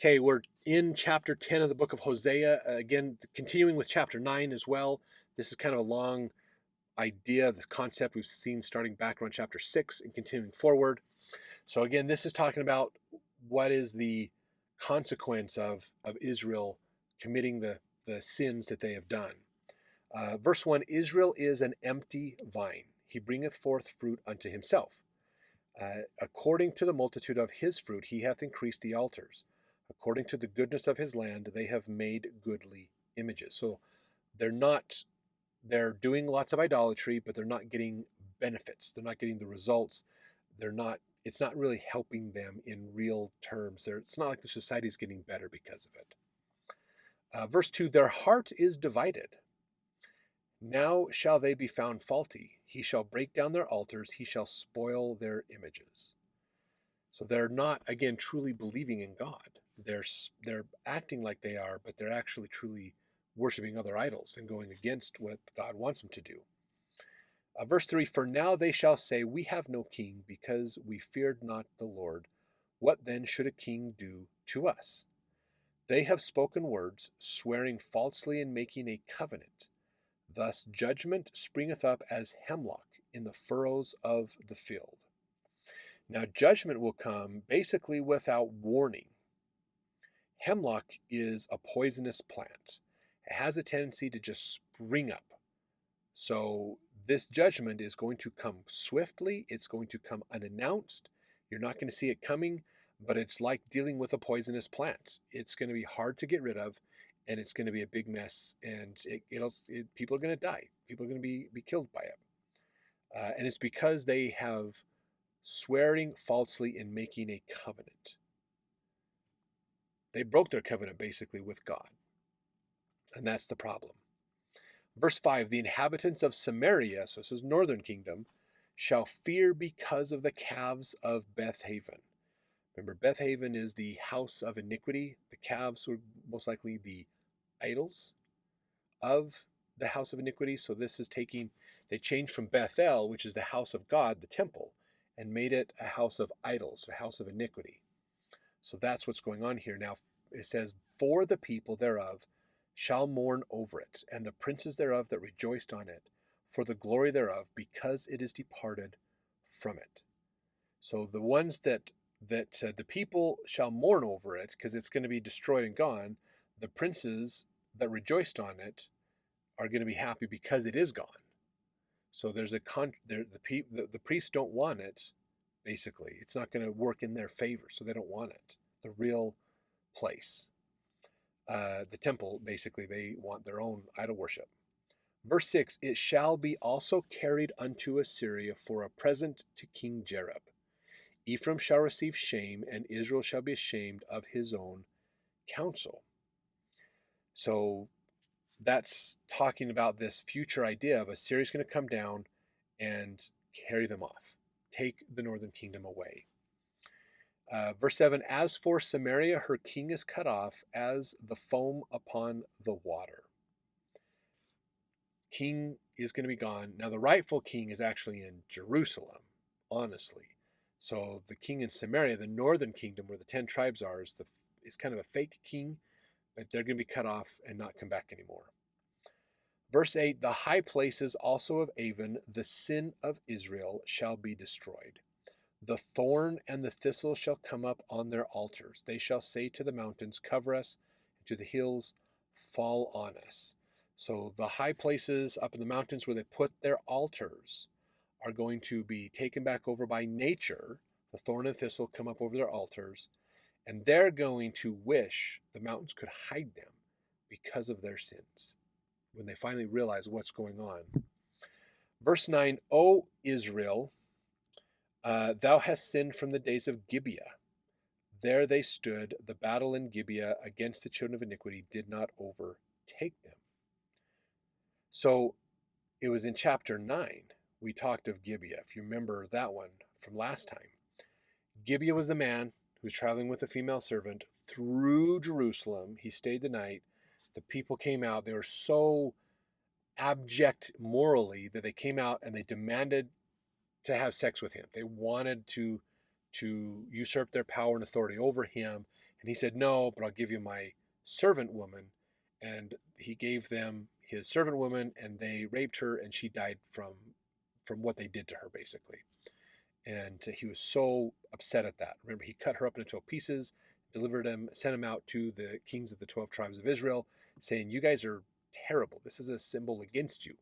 Okay, we're in chapter 10 of the book of Hosea. Again, continuing with chapter 9 as well. This is kind of a long idea, this concept we've seen starting back around chapter 6 and continuing forward. So again, this is talking about what is the consequence of Israel committing the sins that they have done. Verse 1, Israel is an empty vine. He bringeth forth fruit unto himself. According to the multitude of his fruit, he hath increased the altars. According to the goodness of his land, they have made goodly images. So they're doing lots of idolatry, but they're not getting benefits. They're not getting the results. It's not really helping them in real terms. It's not like the society is getting better because of it. Verse 2, their heart is divided. Now shall they be found faulty. He shall break down their altars. He shall spoil their images. So they're not, again, truly believing in God. They're acting like they are, but they're actually truly worshiping other idols and going against what God wants them to do. Verse 3, for now they shall say, we have no king, because we feared not the Lord. What then should a king do to us? They have spoken words, swearing falsely and making a covenant. Thus judgment springeth up as hemlock in the furrows of the field. Now judgment will come basically without warning. Hemlock is a poisonous plant. It has a tendency to just spring up. So this judgment is going to come swiftly. It's going to come unannounced. You're not going to see it coming, but it's like dealing with a poisonous plant. It's going to be hard to get rid of, and it's going to be a big mess, and people are going to die. People are going to be killed by it. And it's because they have swearing falsely and making a covenant. They broke their covenant basically with God. And that's the problem. Verse 5, the inhabitants of Samaria, so this is northern kingdom, shall fear because of the calves of Bethaven. Remember, Bethaven is the house of iniquity. The calves were most likely the idols of the house of iniquity. So this is they changed from Bethel, which is the house of God, the temple, and made it a house of idols, a house of iniquity. So that's what's going on here. Now it says, for the people thereof shall mourn over it, and the princes thereof that rejoiced on it, for the glory thereof, because it is departed from it. So the ones that the people shall mourn over it, because it's going to be destroyed and gone. The princes that rejoiced on it are going to be happy because it is gone. So there's the priests don't want it. Basically, it's not going to work in their favor, so they don't want it. The real place, the temple, basically, they want their own idol worship. Verse 6, it shall be also carried unto Assyria for a present to King Jareb. Ephraim shall receive shame, and Israel shall be ashamed of his own counsel. So that's talking about this future idea of Assyria's going to come down and carry them off, take the northern kingdom away. Verse 7, as for Samaria, her king is cut off as the foam upon the water. King is going to be gone. Now the rightful king is actually in Jerusalem, honestly. So the king in Samaria, the northern kingdom where the 10 tribes are, is kind of a fake king, but they're going to be cut off and not come back anymore. Verse 8, the high places also of Avon, the sin of Israel, shall be destroyed. The thorn and the thistle shall come up on their altars. They shall say to the mountains, cover us, and to the hills, fall on us. So the high places up in the mountains where they put their altars are going to be taken back over by nature. The thorn and thistle come up over their altars, and they're going to wish the mountains could hide them because of their sins when they finally realize what's going on. Verse 9, O Israel, thou hast sinned from the days of Gibeah. There they stood. The battle in Gibeah against the children of iniquity did not overtake them. So it was in chapter 9 we talked of Gibeah, if you remember that one from last time. Gibeah was the man who was traveling with a female servant through Jerusalem. He stayed the night. The people came out. They were so abject morally that they came out and they demanded to have sex with him. They wanted to usurp their power and authority over him, And he said, no, but I'll give you my servant woman. And he gave them his servant woman, and they raped her, and she died from what they did to her, basically. And he was so upset at that. Remember, he cut her up into 12 pieces, delivered him, sent him out to the kings of the 12 tribes of Israel, saying, you guys are terrible. This is a symbol against you.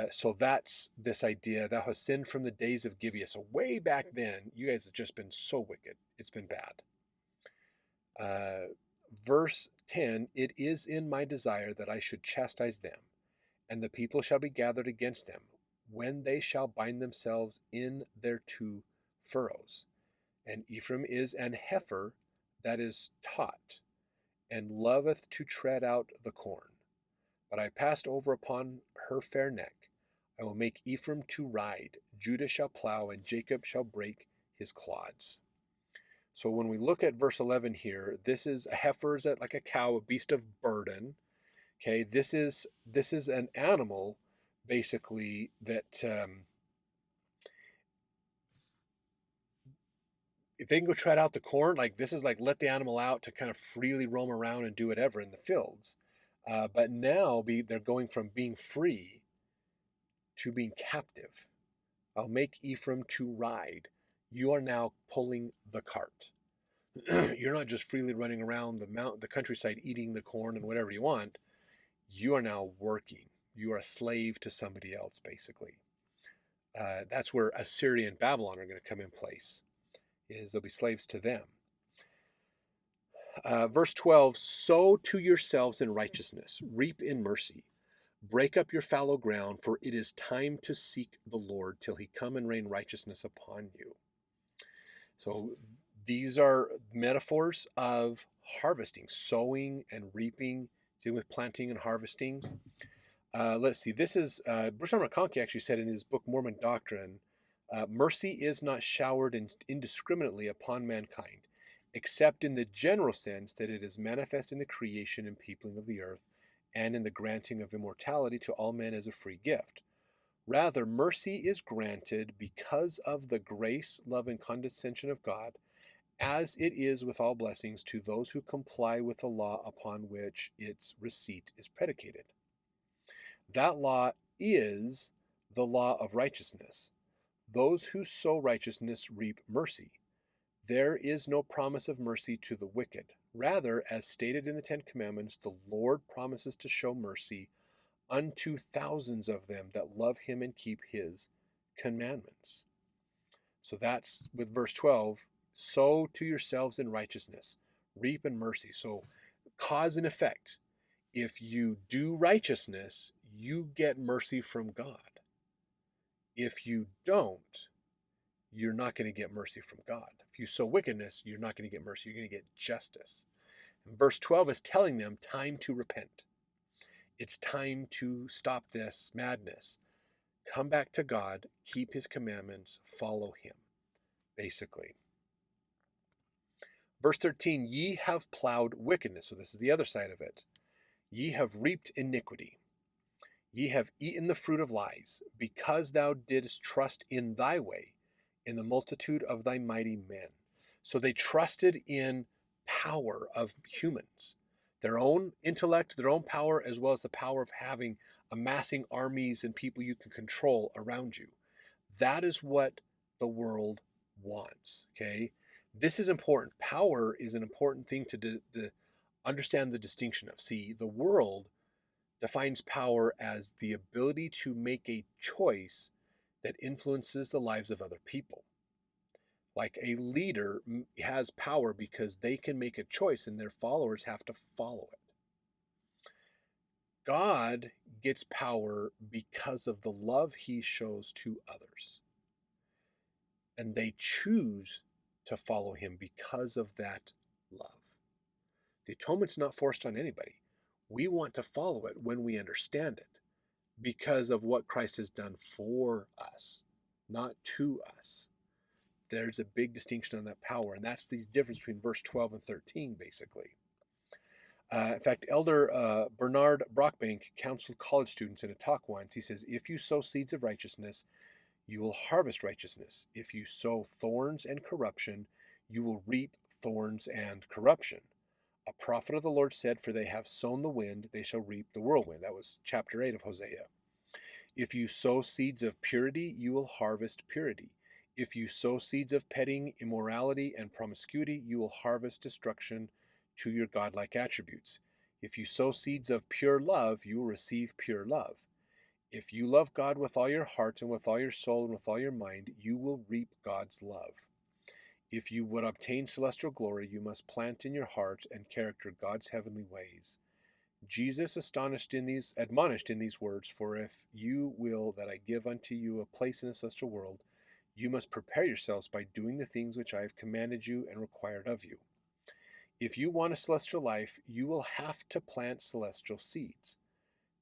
So that's this idea. Thou hast sinned from the days of Gibeah. So way back then, you guys have just been so wicked. It's been bad. Verse 10, it is in my desire that I should chastise them, and the people shall be gathered against them, when they shall bind themselves in their two furrows. And Ephraim is an heifer that is taught, and loveth to tread out the corn. But I passed over upon her fair neck. I will make Ephraim to ride, Judah shall plow, and Jacob shall break his clods. So when we look at verse 11 here, this is a heifer, is like a cow, a beast of burden. Okay, this is an animal, basically, that if they can go tread out the corn, like this is like let the animal out to kind of freely roam around and do whatever in the fields. But now they're going from being free to being captive. I'll make Ephraim to ride. You are now pulling the cart. You're not just freely running around the countryside eating the corn and whatever you want. You are now working. You are a slave to somebody else, basically. That's where Assyria and Babylon are going to come in place, is they'll be slaves to them. Verse 12, sow to yourselves in righteousness, reap in mercy. Break up your fallow ground, for it is time to seek the Lord till he come and rain righteousness upon you. So these are metaphors of harvesting, sowing and reaping, dealing with planting and harvesting. Let's see, this is, Bruce McConkie actually said in his book, Mormon Doctrine, mercy is not showered indiscriminately upon mankind, except in the general sense that it is manifest in the creation and peopling of the earth, and in the granting of immortality to all men as a free gift. Rather, mercy is granted because of the grace, love, and condescension of God, as it is with all blessings to those who comply with the law upon which its receipt is predicated. That law is the law of righteousness. Those who sow righteousness reap mercy. There is no promise of mercy to the wicked. Rather, as stated in the Ten Commandments, the Lord promises to show mercy unto thousands of them that love him and keep his commandments. So that's with verse 12, sow to yourselves in righteousness, reap in mercy. So cause and effect. If you do righteousness, you get mercy from God. If you don't, you're not going to get mercy from God. If you sow wickedness, you're not going to get mercy. You're going to get justice. And verse 12 is telling them time to repent. It's time to stop this madness. Come back to God, keep his commandments, follow him, basically. Verse 13, ye have plowed wickedness. So this is the other side of it. Ye have reaped iniquity. Ye have eaten the fruit of lies, because thou didst trust in thy way, in the multitude of thy mighty men. So they trusted in power of humans, their own intellect, their own power, as well as the power of amassing armies and people you can control around you. That is what the world wants, okay? This is important. Power is an important thing to understand the distinction of. See, the world defines power as the ability to make a choice that influences the lives of other people. Like a leader has power because they can make a choice and their followers have to follow it. God gets power because of the love he shows to others. And they choose to follow him because of that love. The atonement's not forced on anybody. We want to follow it when we understand it because of what Christ has done for us, not to us. There's a big distinction on that power, and that's the difference between verse 12 and 13, basically. In fact, Elder Bernard Brockbank counseled college students in a talk once. He says, if you sow seeds of righteousness, you will harvest righteousness. If you sow thorns and corruption, you will reap thorns and corruption. A prophet of the Lord said, "For they have sown the wind, they shall reap the whirlwind." That was chapter 8 of Hosea. If you sow seeds of purity, you will harvest purity. If you sow seeds of petting, immorality, and promiscuity, you will harvest destruction to your godlike attributes. If you sow seeds of pure love, you will receive pure love. If you love God with all your heart and with all your soul and with all your mind, you will reap God's love. If you would obtain celestial glory, you must plant in your heart and character God's heavenly ways. Jesus admonished in these words, "For if you will that I give unto you a place in the celestial world, you must prepare yourselves by doing the things which I have commanded you and required of you." If you want a celestial life, you will have to plant celestial seeds.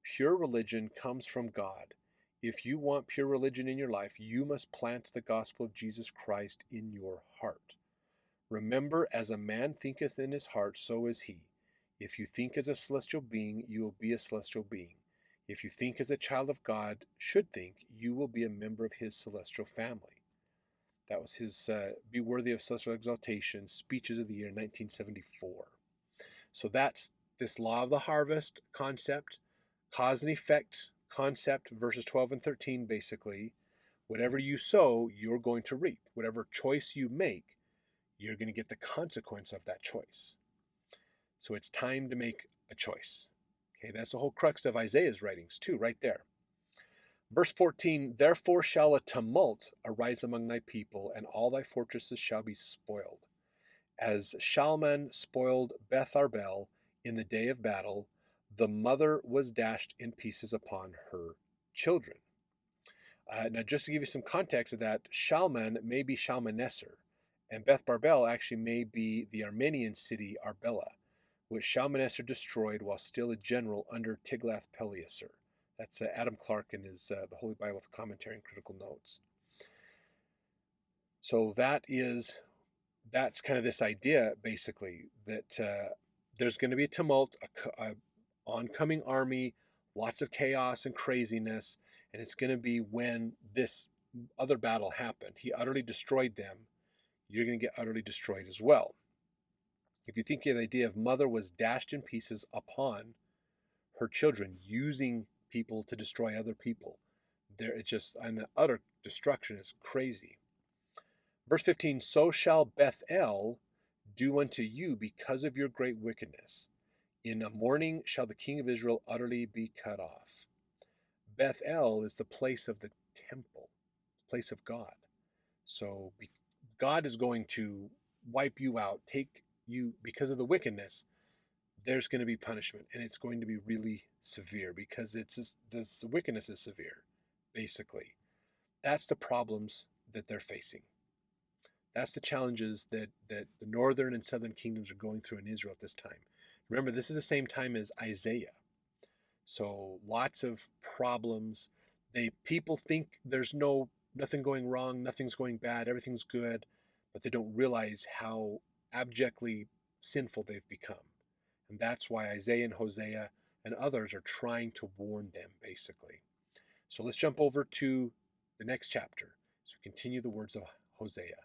Pure religion comes from God. If you want pure religion in your life, you must plant the gospel of Jesus Christ in your heart. Remember, as a man thinketh in his heart, so is he. If you think as a celestial being, you will be a celestial being. If you think as a child of God should think, you will be a member of his celestial family. That was his Be Worthy of Celestial Exaltation speeches of the year 1974. So that's this law of the harvest concept, cause and effect concept, verses 12 and 13 basically. Whatever you sow, you're going to reap. Whatever choice you make, you're going to get the consequence of that choice. So it's time to make a choice. Okay, that's the whole crux of Isaiah's writings too, right there. Verse 14, "Therefore shall a tumult arise among thy people, and all thy fortresses shall be spoiled. As Shalman spoiled Beth Arbel in the day of battle, the mother was dashed in pieces upon her children." Now, just to give you some context of that, Shalman may be Shalmaneser, and Beth Barbel actually may be the Armenian city Arbela, which Shalmaneser destroyed while still a general under Tiglath-Pileser. That's Adam Clark in his The Holy Bible with Commentary and Critical Notes. So that's kind of this idea, basically, that there's going to be a tumult, a oncoming army, lots of chaos and craziness, and it's going to be when this other battle happened. He utterly destroyed them. You're going to get utterly destroyed as well. If you think of the idea of mother was dashed in pieces upon her children, using people to destroy other people, and the utter destruction is crazy. Verse 15, "So shall Bethel do unto you because of your great wickedness. In a morning shall the king of Israel utterly be cut off." Bethel is the place of the temple, place of God. So God is going to wipe you out, take you, because of the wickedness. There's going to be punishment, and it's going to be really severe because the wickedness is severe, basically. That's the problems that they're facing. That's the challenges that the northern and southern kingdoms are going through in Israel at this time. Remember, this is the same time as Isaiah. So lots of problems. People think there's nothing going wrong, nothing's going bad, everything's good, but they don't realize how abjectly sinful they've become. And that's why Isaiah and Hosea and others are trying to warn them, basically. So let's jump over to the next chapter as we continue the words of Hosea.